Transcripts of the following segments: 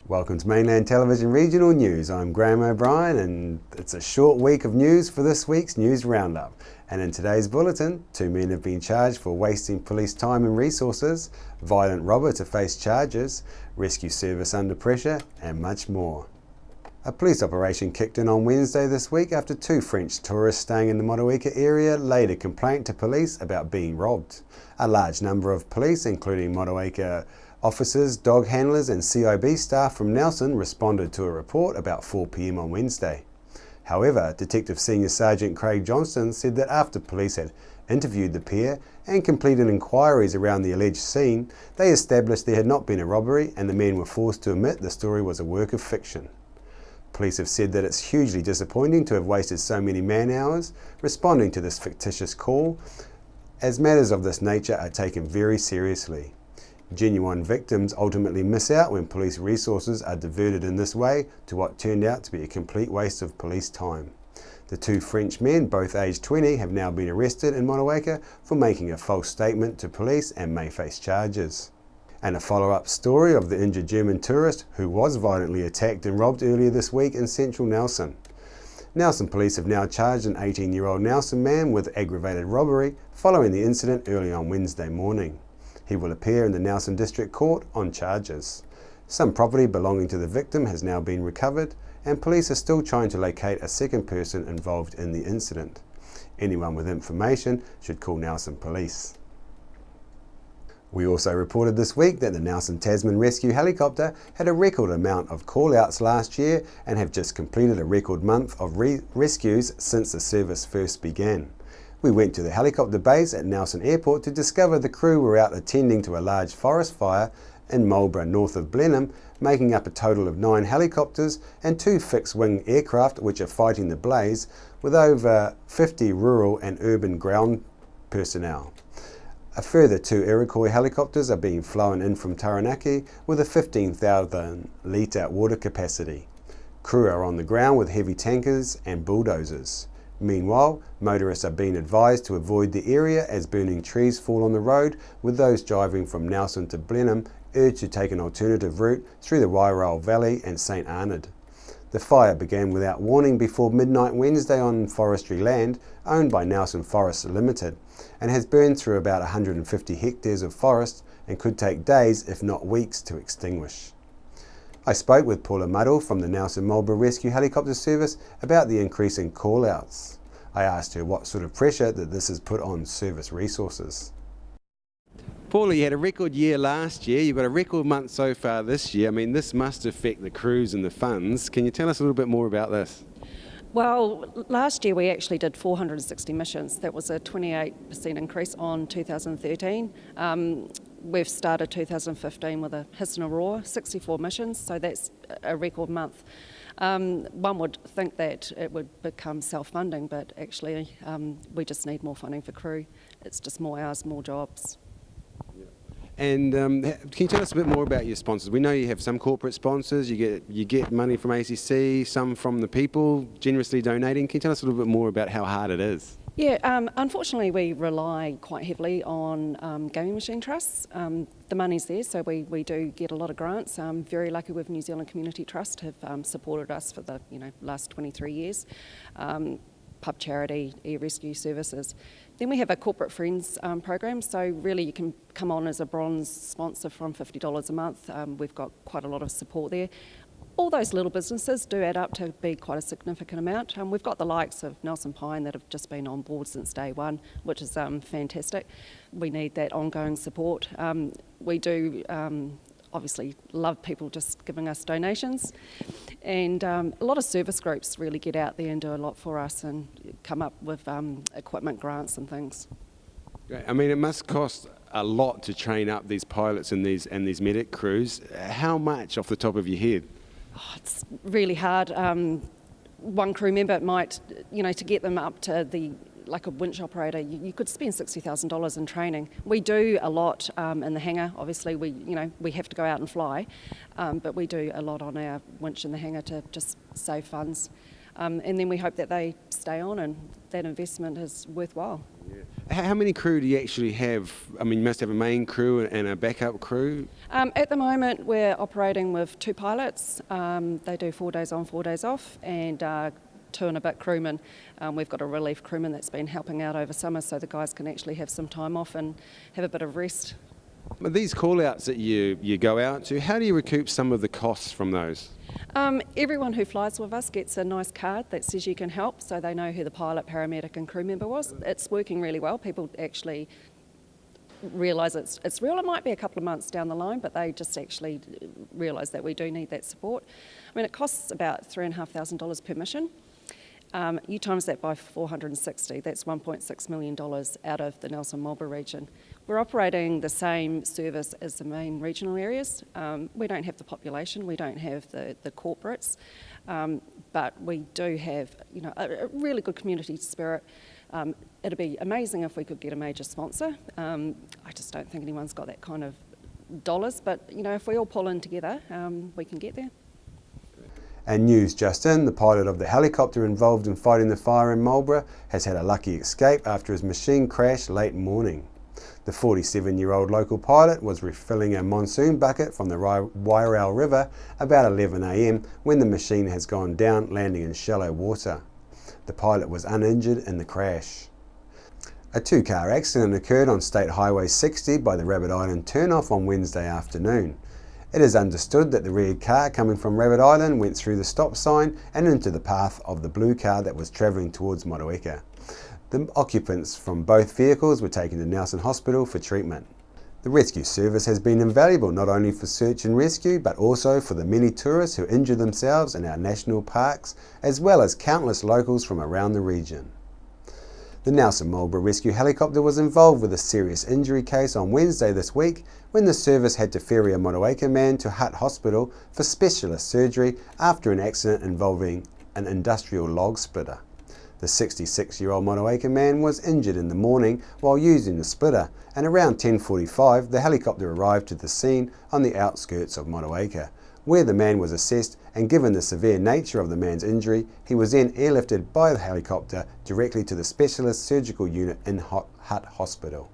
Welcome to Mainland Television Regional News. I'm Graham O'Brien and it's a short week of news for this week's News Roundup. And in today's bulletin, 2 men have been charged for wasting police time and resources, violent robber to face charges, rescue service under pressure and much more. A police operation kicked in on Wednesday this week after 2 French tourists staying in the Motueka area laid a complaint to police about being robbed. A large number of police, including Motueka officers, dog handlers and CIB staff from Nelson responded to a report about 4 p.m. on Wednesday. However, Detective Senior Sergeant Craig Johnston said that after police had interviewed the pair and completed inquiries around the alleged scene, they established there had not been a robbery and the men were forced to admit the story was a work of fiction. Police have said that it's hugely disappointing to have wasted so many man-hours responding to this fictitious call, as matters of this nature are taken very seriously. Genuine victims ultimately miss out when police resources are diverted in this way to what turned out to be a complete waste of police time. The 2 French men, both aged 20, have now been arrested in Motueka for making a false statement to police and may face charges. And a follow-up story of the injured German tourist who was violently attacked and robbed earlier this week in central Nelson. Nelson police have now charged an 18-year-old Nelson man with aggravated robbery following the incident early on Wednesday morning. He will appear in the Nelson District Court on charges. Some property belonging to the victim has now been recovered and police are still trying to locate a second person involved in the incident. Anyone with information should call Nelson Police. We also reported this week that the Nelson Tasman Rescue Helicopter had a record amount of call-outs last year and have just completed a record month of rescues since the service first began. We went to the helicopter base at Nelson Airport to discover the crew were out attending to a large forest fire in Marlborough north of Blenheim, making up a total of 9 helicopters and 2 fixed-wing aircraft which are fighting the blaze with over 50 rural and urban ground personnel. A further 2 Iroquois helicopters are being flown in from Taranaki with a 15,000 litre water capacity. Crew are on the ground with heavy tankers and bulldozers. Meanwhile, motorists are being advised to avoid the area as burning trees fall on the road, with those driving from Nelson to Blenheim urged to take an alternative route through the Wairau Valley and St Arnaud. The fire began without warning before midnight Wednesday on forestry land owned by Nelson Forests Limited and has burned through about 150 hectares of forest and could take days if not weeks to extinguish. I spoke with Paula Muddle from the Nelson Marlborough Rescue Helicopter Service about the increase in call-outs. I asked her what sort of pressure that this has put on service resources. Paula, you had a record year last year, you've got a record month so far this year. I mean, this must affect the crews and the funds. Can you tell us a little bit more about this? Well, last year we actually did 460 missions. That was a 28% increase on 2013. We've started 2015 with a hiss and a roar, 64 missions, so that's a record month. One would think that it would become self-funding, but actually we just need more funding for crew. It's just more hours, more jobs. And can you tell us a bit more about your sponsors? We know you have some corporate sponsors, you get money from ACC, some from the people generously donating. Can you tell us a little bit more about how hard it is? Yeah, unfortunately we rely quite heavily on gaming machine trusts. The money's there, so we do get a lot of grants. I'm very lucky with New Zealand Community Trust, have supported us for the last 23 years. Pub charity, air rescue services. Then we have a corporate friends program, so really you can come on as a bronze sponsor from $50 a month. We've got quite a lot of support there. All those little businesses do add up to be quite a significant amount. We've got the likes of Nelson Pine that have just been on board since day one, which is fantastic. We need that ongoing support. We do obviously love people just giving us donations, and a lot of service groups really get out there and do a lot for us and come up with equipment grants and things. I mean, it must cost a lot to train up these pilots and these medic crews. How much off the top of your head? Oh, it's really hard. One crew member might, to get them up to like a winch operator, you could spend $60,000 in training. We do a lot in the hangar. Obviously, we have to go out and fly, but we do a lot on our winch in the hangar to just save funds. And then we hope that they stay on and that investment is worthwhile. Yeah. How many crew do you actually have? I mean, you must have a main crew and a backup crew. At the moment, we're operating with 2 pilots. They do 4 days on, 4 days off, and 2 and a bit crewmen. We've got a relief crewman that's been helping out over summer, so the guys can actually have some time off and have a bit of rest. These call-outs that you go out to, how do you recoup some of the costs from those? Everyone who flies with us gets a nice card that says you can help, so they know who the pilot, paramedic and crew member was. It's working really well. People actually realise it's real. It might be a couple of months down the line, but they just actually realise that we do need that support. I mean, it costs about $3,500 per mission. You times that by 460, that's $1.6 million out of the Nelson Marlborough region. We're operating the same service as the main regional areas. We don't have the population, we don't have the corporates, but we do have a really good community spirit. It'd be amazing if we could get a major sponsor. I just don't think anyone's got that kind of dollars, but if we all pull in together, we can get there. And news just in, the pilot of the helicopter involved in fighting the fire in Marlborough has had a lucky escape after his machine crashed late morning. The 47-year-old local pilot was refilling a monsoon bucket from the Wairau River about 11 a.m. when the machine has gone down, landing in shallow water. The pilot was uninjured in the crash. A 2-car accident occurred on State Highway 60 by the Rabbit Island turnoff on Wednesday afternoon. It is understood that the red car coming from Rabbit Island went through the stop sign and into the path of the blue car that was travelling towards Motueka. The occupants from both vehicles were taken to Nelson Hospital for treatment. The rescue service has been invaluable not only for search and rescue but also for the many tourists who injure themselves in our national parks, as well as countless locals from around the region. The Nelson Marlborough rescue helicopter was involved with a serious injury case on Wednesday this week when the service had to ferry a Motueka man to Hutt Hospital for specialist surgery after an accident involving an industrial log splitter. The 66-year-old Motueka man was injured in the morning while using the splitter, and around 10:45 the helicopter arrived to the scene on the outskirts of Motueka, where the man was assessed, and given the severe nature of the man's injury, he was then airlifted by the helicopter directly to the specialist surgical unit in Hutt Hospital.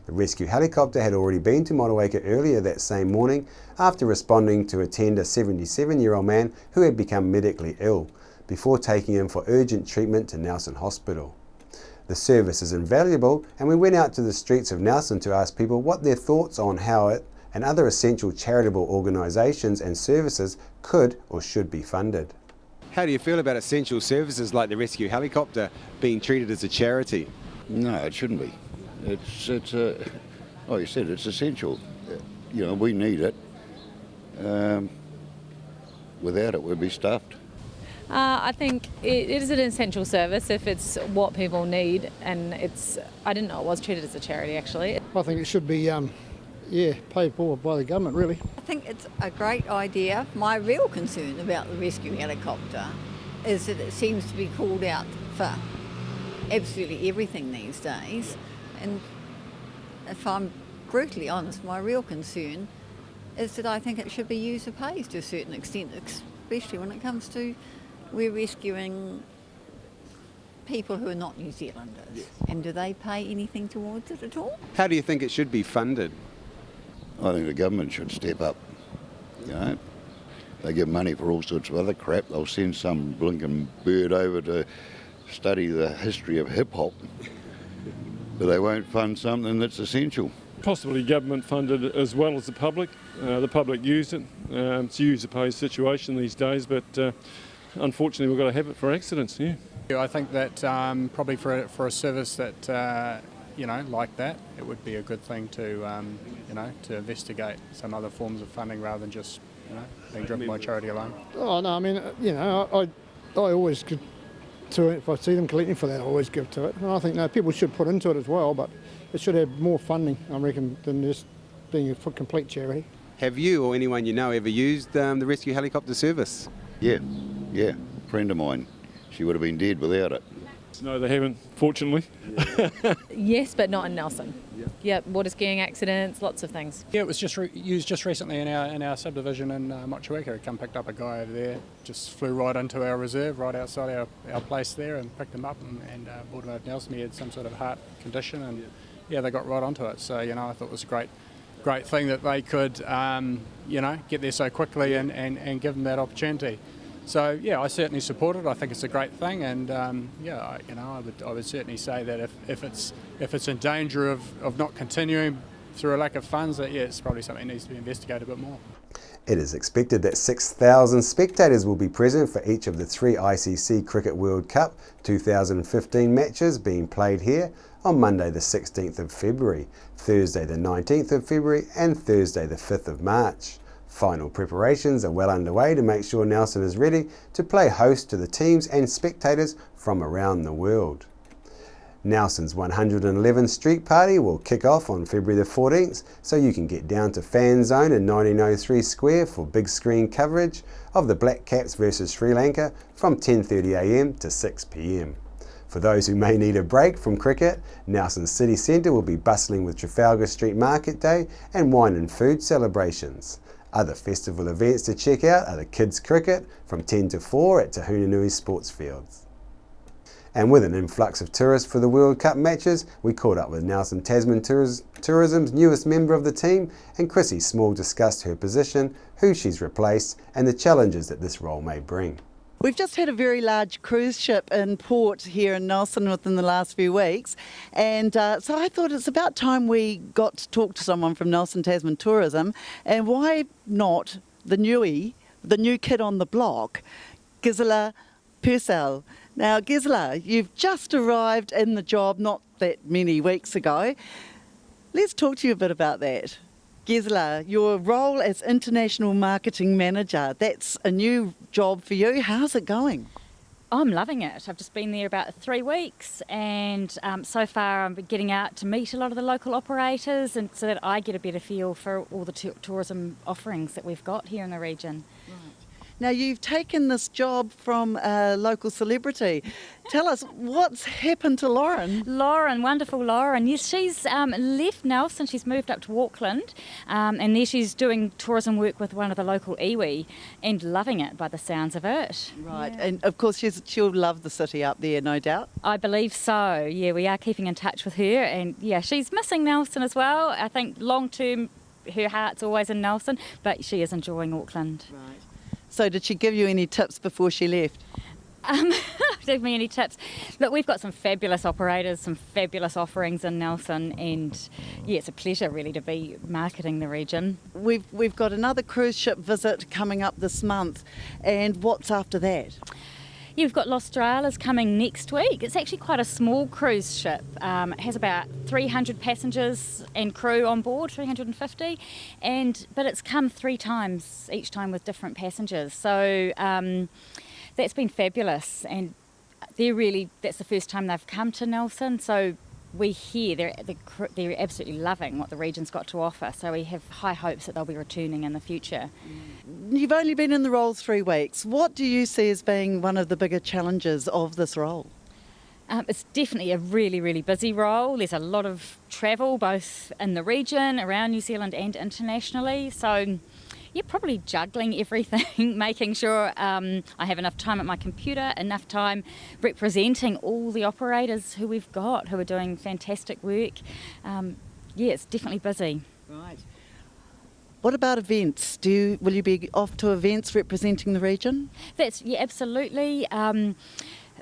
The rescue helicopter had already been to Motueka earlier that same morning after responding to attend a 77-year-old man who had become medically ill, before taking him for urgent treatment to Nelson Hospital. The service is invaluable, and we went out to the streets of Nelson to ask people what their thoughts on how it and other essential charitable organisations and services could or should be funded. How do you feel about essential services like the rescue helicopter being treated as a charity? No, it shouldn't be. It's like you said, it's essential. We need it. Without it, we'd be stuffed. I think it is an essential service if it's what people need, and I didn't know it was treated as a charity actually. I think it should be paid for by the government, really. I think it's a great idea. My real concern about the rescue helicopter is that it seems to be called out for absolutely everything these days. And if I'm brutally honest, my real concern is that I think it should be user pays to a certain extent, especially when it comes to we're rescuing people who are not New Zealanders. Yes. And do they pay anything towards it at all? How do you think it should be funded? I think the government should step up. They give money for all sorts of other crap. They'll send some blinking bird over to study the history of hip-hop, but they won't fund something that's essential. Possibly government funded as well as the public. The public use it. It's a user-pays situation these days, but unfortunately we've got to have it for accidents. Yeah. I think that probably for a service that like that, it would be a good thing to to investigate some other forms of funding rather than just being driven by charity alone. Oh no, I mean I always give to it. If I see them collecting for that, I always give to it. And I think people should put into it as well, but it should have more funding, I reckon, than just being a complete charity. Have you or anyone you know ever used the rescue helicopter service? Yeah, a friend of mine. She would have been dead without it. No, they haven't, fortunately. Yes, but not in Nelson. Yeah, water skiing accidents, lots of things. Yeah, it was just used just recently in our subdivision in Motueka. Come picked up a guy over there, just flew right into our reserve, right outside our place there, and picked him up and brought him over to Nelson. He had some sort of heart condition, and yeah, they got right onto it. So I thought it was a great thing that they could get there so quickly and give them that opportunity. So yeah, I certainly support it. I think it's a great thing, and I would certainly say that if it's in danger of not continuing through a lack of funds, that it's probably something that needs to be investigated a bit more. It is expected that 6,000 spectators will be present for each of the 3 ICC Cricket World Cup 2015 matches being played here on Monday the 16th of February, Thursday the 19th of February and Thursday the 5th of March. Final preparations are well underway to make sure Nelson is ready to play host to the teams and spectators from around the world. Nelson's 111th Street Party will kick off on February the 14th, so you can get down to Fan Zone in 1903 Square for big screen coverage of the Black Caps versus Sri Lanka from 10:30am to 6pm. For those who may need a break from cricket, Nelson City Centre will be bustling with Trafalgar Street Market Day and wine and food celebrations. Other festival events to check out are the Kids Cricket from 10 to 4 at Te Hunanui Sports Fields. And with an influx of tourists for the World Cup matches, we caught up with Nelson Tasman Tourism's newest member of the team, and Chrissy Small discussed her position, who she's replaced, and the challenges that this role may bring. We've just had a very large cruise ship in port here in Nelson within the last few weeks, and so I thought it's about time we got to talk to someone from Nelson Tasman Tourism, and why not the new kid on the block, Gisela Purcell. Now Gisela, you've just arrived in the job not that many weeks ago. Let's talk to you a bit about that. Gisela, your role as International Marketing Manager, that's a new job for you. How's it going? I'm loving it. I've just been there about 3 weeks, and so far I'm getting out to meet a lot of the local operators, and so that I get a better feel for all the tourism offerings that we've got here in the region. Right. Now you've taken this job from a local celebrity. Tell us, what's happened to Lauren? Lauren, wonderful Lauren. Yes, she's left Nelson. She's moved up to Auckland, and there she's doing tourism work with one of the local iwi and loving it by the sounds of it. Right, Yeah. and of course she'll love the city up there, no doubt. I believe so. Yeah, we are keeping in touch with her, and yeah, she's missing Nelson as well. I think long term her heart's always in Nelson, but she is enjoying Auckland. Right. So did she give you any tips before she left? Give me any tips? Look, we've got some fabulous operators, some fabulous offerings in Nelson, and yeah, it's a pleasure really to be marketing the region. We've got another cruise ship visit coming up this month, and what's after that? You've got L'Australis coming next week. It's actually quite a small cruise ship. It has about 300 passengers and crew on board, 350, but it's come 3 times, each time with different passengers. So that's been fabulous, and that's the first time they've come to Nelson. So we hear they're absolutely loving what the region's got to offer. So we have high hopes that they'll be returning in the future. You've only been in the role 3 weeks. What do you see as being one of the bigger challenges of this role? It's definitely a really, really busy role. There's a lot of travel, both in the region, around New Zealand and internationally. So you're probably juggling everything, making sure I have enough time at my computer, enough time representing all the operators who we've got, who are doing fantastic work. Yeah, it's definitely busy. Right. What about events? Will you be off to events representing the region? Yeah, absolutely.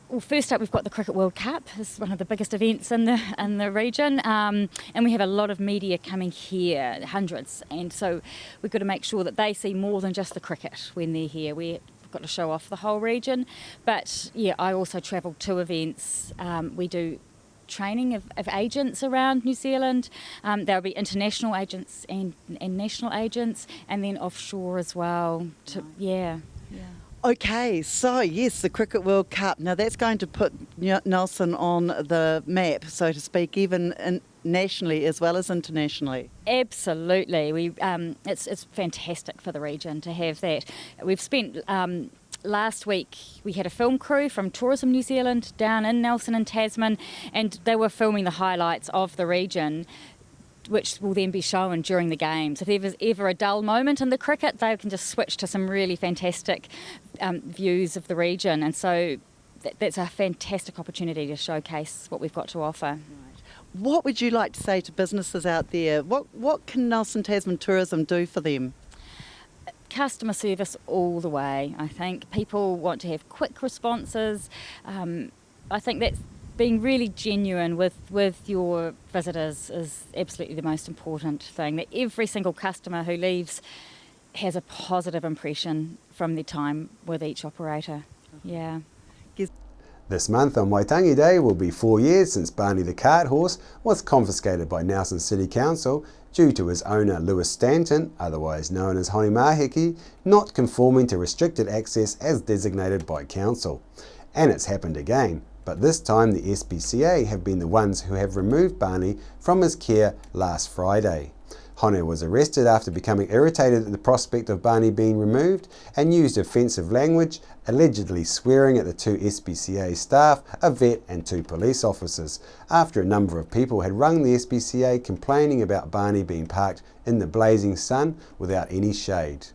Well, first up, we've got the Cricket World Cup. It's one of the biggest events in the region, and we have a lot of media coming here, hundreds, and so we've got to make sure that they see more than just the cricket when they're here. We've got to show off the whole region. But yeah, I also travel to events. We do training of agents around New Zealand. There'll be international agents and national agents, and then offshore as well. Yeah. Okay, so yes, the Cricket World Cup. Now that's going to put Nelson on the map, so to speak, even nationally as well as internationally. Absolutely. It's fantastic for the region to have that. We've spent last week we had a film crew from Tourism New Zealand down in Nelson and Tasman, and they were filming the highlights of the region, which will then be shown during the games. If there's ever a dull moment in the cricket, they can just switch to some really fantastic views of the region, and so that's a fantastic opportunity to showcase what we've got to offer. What would you like to say to businesses out there? What can Nelson Tasman Tourism do for them? Customer service all the way. I think people want to have quick responses. I think that's being really genuine with your visitors is absolutely the most important thing. That every single customer who leaves has a positive impression from their time with each operator. Yeah. This month on Waitangi Day will be 4 years since Barney the cart horse was confiscated by Nelson City Council due to his owner Lewis Stanton, otherwise known as Honi Mahiki, not conforming to restricted access as designated by Council. And it's happened again, but this time the SPCA have been the ones who have removed Barney from his care last Friday. Hone was arrested after becoming irritated at the prospect of Barney being removed and used offensive language, allegedly swearing at the 2 SPCA staff, a vet and 2 police officers, after a number of people had rung the SPCA complaining about Barney being parked in the blazing sun without any shade.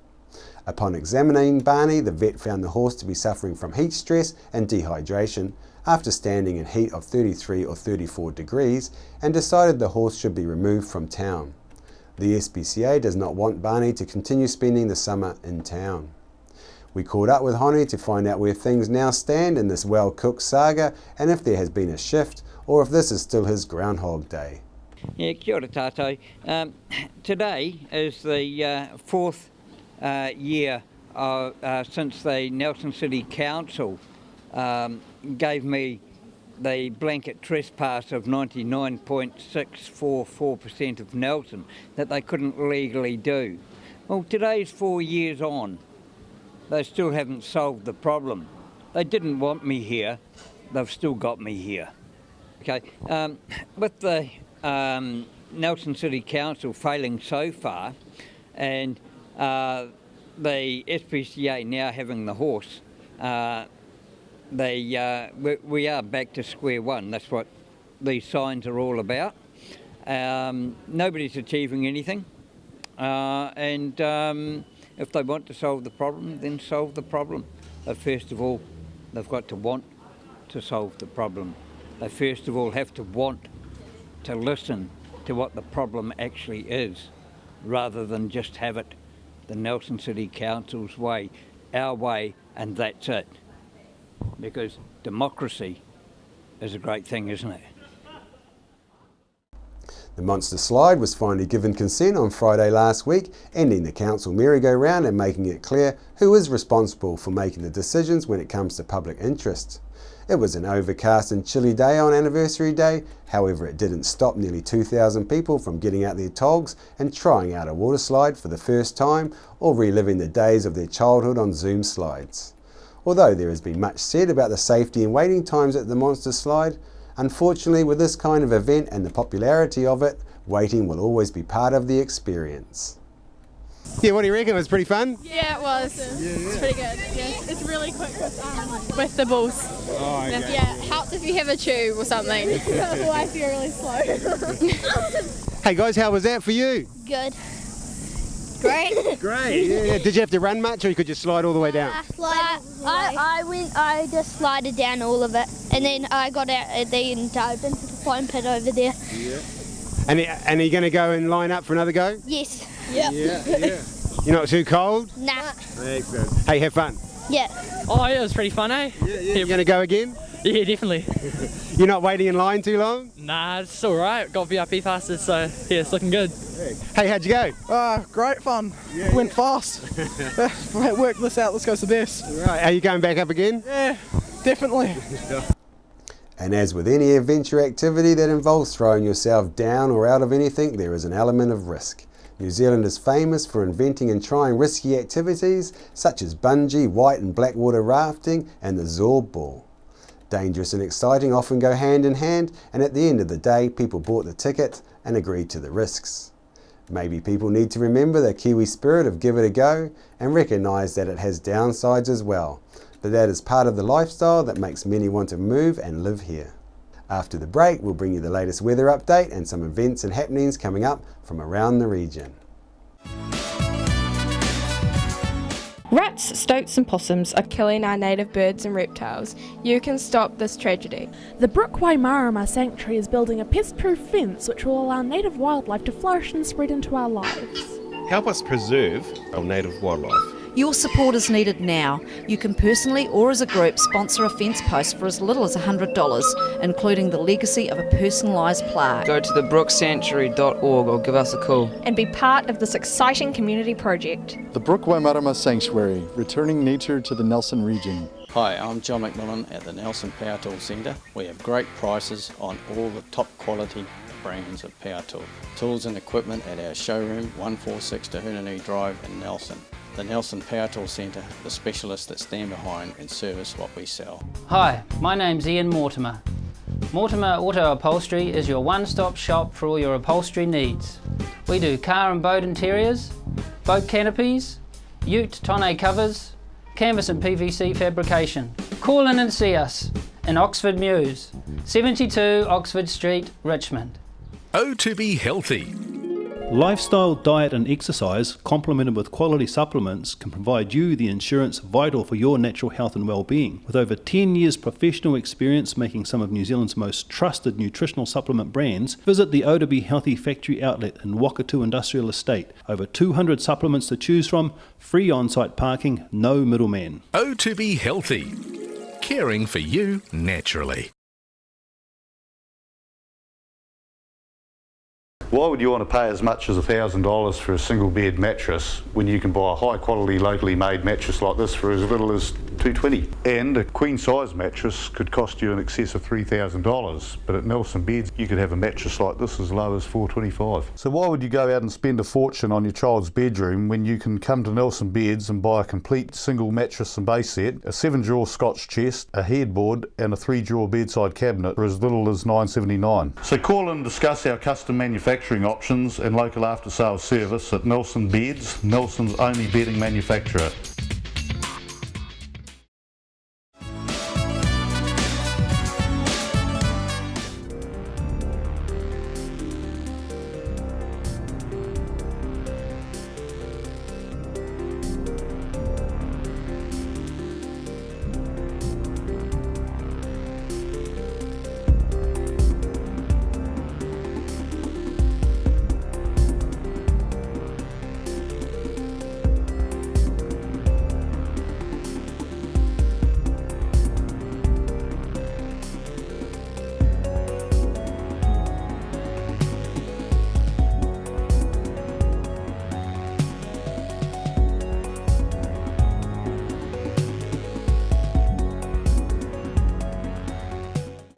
Upon examining Barney, the vet found the horse to be suffering from heat stress and dehydration after standing in heat of 33 or 34 degrees and decided the horse should be removed from town. The SPCA does not want Barney to continue spending the summer in town. We caught up with Hone to find out where things now stand in this well-cooked saga and if there has been a shift or if this is still his Groundhog Day. Yeah, kia ora tātou. Today is the 4th year since the Nelson City Council gave me the blanket trespass of 99.644% of Nelson that they couldn't legally do. Well, today's 4 years on. They still haven't solved the problem. They didn't want me here. They've still got me here. Okay. With the Nelson City Council failing so far, and the SPCA now having the horse, we are back to square one. That's what these signs are all about. Nobody's achieving anything, and if they want to solve the problem, then solve the problem. But first of all, they've got to want to solve the problem. They first of all have to want to listen to what the problem actually is, rather than just have it the Nelson City Council's way, our way, and that's it. Because democracy is a great thing, isn't it? The monster slide was finally given consent on Friday last week, ending the council merry-go-round and making it clear who is responsible for making the decisions when it comes to public interest. It was an overcast and chilly day on Anniversary Day, however it didn't stop nearly 2,000 people from getting out their togs and trying out a water slide for the first time or reliving the days of their childhood on Zoom slides. Although there has been much said about the safety and waiting times at the monster slide, unfortunately with this kind of event and the popularity of it, waiting will always be part of the experience. Yeah, what do you reckon? It was pretty fun? Yeah, it was. It's pretty good. Yeah. It's really quick with the balls. Oh, okay. Yeah, it helps if you have a tube or something. Otherwise you're really slow. Hey guys, how was that for you? Good. Great. Great. Yeah. Did you have to run much or could you slide all the way down? I just slided down all of it, and then I got out and then dived into the foam pit over there. Yeah. And are you going to go and line up for another go? Yes. Yep. Yeah. You're not too cold? Nah. Excellent. Hey, have fun. Yeah. Oh yeah, it was pretty fun, eh? Yeah. You're going to go again? Yeah, definitely. You're not waiting in line too long? Nah, it's alright. Got VIP passes, so yeah, it's looking good. Hey, how'd you go? Great fun. Went fast. Work this out, this goes the best. Right, are you going back up again? Yeah, definitely. And as with any adventure activity that involves throwing yourself down or out of anything, there is an element of risk. New Zealand is famous for inventing and trying risky activities such as bungee, white and black water rafting and the Zorb ball. Dangerous and exciting often go hand in hand, and at the end of the day people bought the ticket and agreed to the risks. Maybe people need to remember the Kiwi spirit of give it a go and recognise that it has downsides as well, but that is part of the lifestyle that makes many want to move and live here. After the break, we'll bring you the latest weather update and some events and happenings coming up from around the region. Rats, stoats and possums are killing our native birds and reptiles. You can stop this tragedy. The Brookway Marama Sanctuary is building a pest-proof fence which will allow native wildlife to flourish and spread into our lives. Help us preserve our native wildlife. Your support is needed now. You can personally or as a group sponsor a fence post for as little as $100, including the legacy of a personalised plaque. Go to thebrooksanctuary.org or give us a call. And be part of this exciting community project. The Brookway Marama Sanctuary, returning nature to the Nelson region. Hi, I'm John McMillan at the Nelson Power Tool Centre. We have great prices on all the top quality brands of power tool. Tools and equipment at our showroom, 146 Tahunanui Drive in Nelson. The Nelson Power Tool Centre, the specialists that stand behind and service what we sell. Hi, my name's Ian Mortimer. Mortimer Auto Upholstery is your one-stop shop for all your upholstery needs. We do car and boat interiors, boat canopies, ute tonneau covers, canvas and PVC fabrication. Call in and see us in Oxford Mews, 72 Oxford Street, Richmond. O2B Healthy. Lifestyle, diet and exercise, complemented with quality supplements, can provide you the insurance vital for your natural health and well-being. With over 10 years professional experience making some of New Zealand's most trusted nutritional supplement brands, visit the O2B Healthy factory outlet in Wakatu Industrial Estate. Over 200 supplements to choose from, free on-site parking, no middleman. O2B Healthy. Caring for you naturally. Why would you want to pay as much as $1,000 for a single bed mattress when you can buy a high quality locally made mattress like this for as little as $220? And a queen size mattress could cost you in excess of $3,000, but at Nelson Beds you could have a mattress like this as low as $425. So why would you go out and spend a fortune on your child's bedroom when you can come to Nelson Beds and buy a complete single mattress and base set, a 7-drawer Scotch chest, a headboard and a 3-drawer bedside cabinet for as little as $979? So call and discuss our custom manufacturing options and local after sales service at Nelson Beds, Nelson's only bedding manufacturer.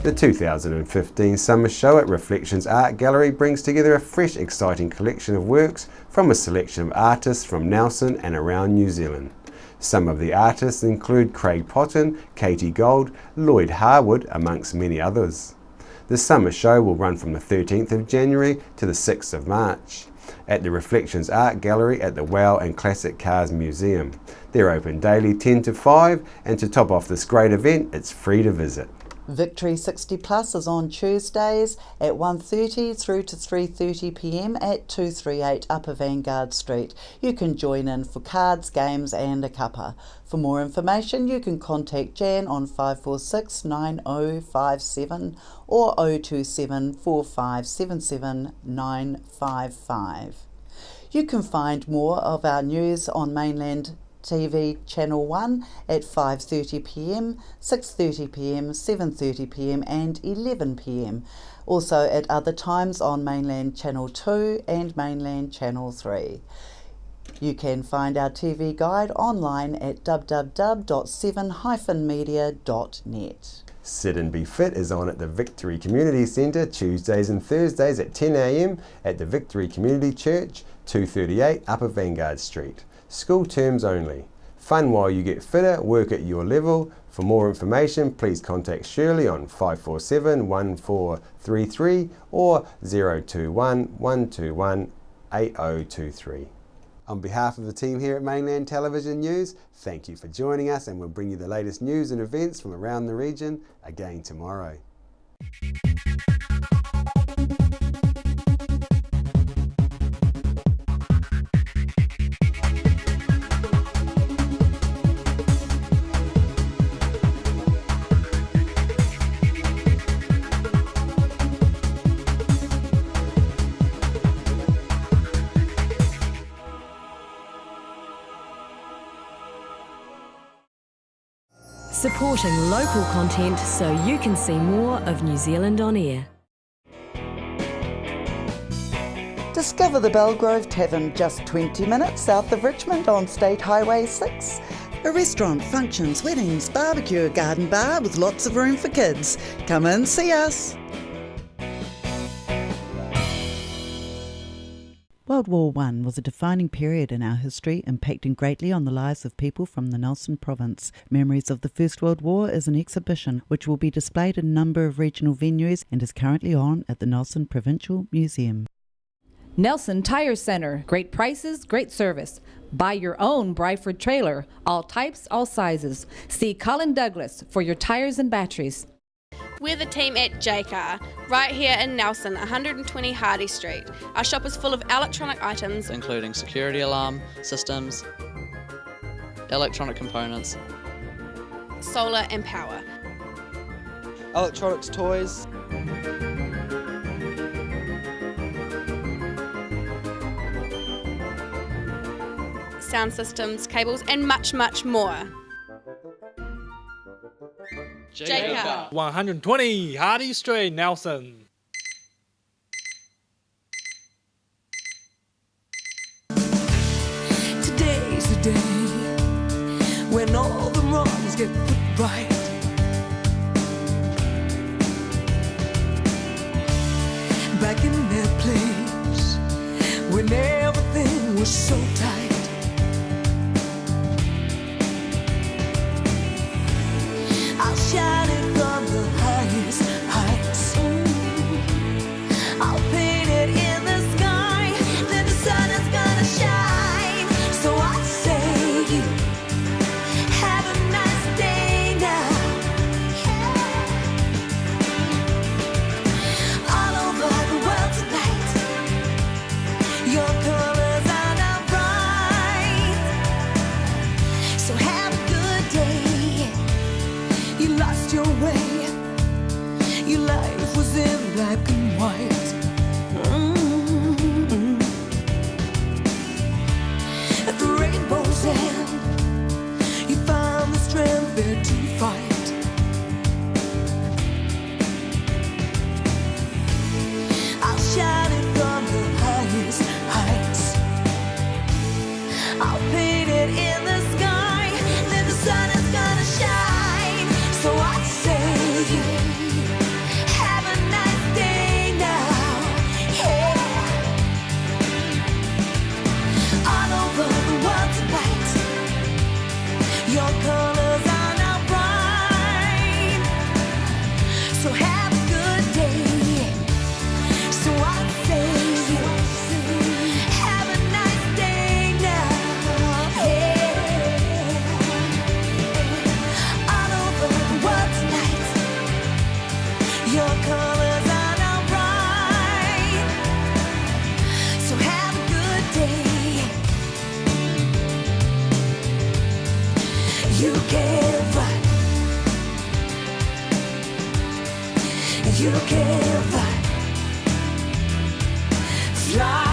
The 2015 Summer Show at Reflections Art Gallery brings together a fresh, exciting collection of works from a selection of artists from Nelson and around New Zealand. Some of the artists include Craig Potton, Katie Gold, Lloyd Harwood, amongst many others. The Summer Show will run from the 13th of January to the 6th of March at the Reflections Art Gallery at the Wow and Classic Cars Museum. They're open daily 10 to 5, and to top off this great event, it's free to visit. Victory 60 Plus is on Tuesdays at 1:30 through to 3:30 p.m. at 238 Upper Vanguard Street. You can join in for cards, games and a cuppa. For more information you can contact Jan on 546 9057 or 027 4577 955. You can find more of our news on Mainland TV Channel 1 at 5:30 p.m, 6:30 p.m, 7:30 p.m and 11 p.m. Also at other times on Mainland Channel 2 and Mainland Channel 3. You can find our TV guide online at www.7-media.net. Sit and Be Fit is on at the Victory Community Centre Tuesdays and Thursdays at 10 a.m. at the Victory Community Church, 238 Upper Vanguard Street. School terms only. Fun while you get fitter, work at your level. For more information, please contact Shirley on 547 1433 or 021 121 8023. On behalf of the team here at Mainland Television News, thank you for joining us, and we'll bring you the latest news and events from around the region again tomorrow. Supporting local content so you can see more of New Zealand on air. Discover the Belgrove Tavern, just 20 minutes south of Richmond on State Highway 6. A restaurant, functions, weddings, barbecue, a garden bar with lots of room for kids. Come in, see us. World War I was a defining period in our history, impacting greatly on the lives of people from the Nelson province. Memories of the First World War is an exhibition which will be displayed in a number of regional venues and is currently on at the Nelson Provincial Museum. Nelson Tire Centre. Great prices, great service. Buy your own Bryford trailer. All types, all sizes. See Colin Douglas for your tires and batteries. We're the team at JCar, right here in Nelson, 120 Hardy Street. Our shop is full of electronic items, including security alarm systems, electronic components, solar and power, electronics, toys, sound systems, cables, and much, much more. JCar. 120 Hardy Street, Nelson. Today's the day when all the wrongs get put right. Back in their place when everything was so tight. I'll shout it from the highest heights. I'll paint it in the sky, then the sun is gonna shine. So I say, have a nice day now. All over the world tonight, your colors are now bright. So have a good day. You lost your way, your life was in black and white. At the rainbow's end, you found the strength there to fight. I'll shout it from the highest heights. I'll paint it in the sky, then the sun is gonna shine. So I say, have a nice day now. Yeah. All over the world tonight, your colors are now bright. So have a good day. So I say, have a nice day now. Yeah. All over the world tonight, your colors are now bright. So have a good day. You can fly. You can fly. Fly.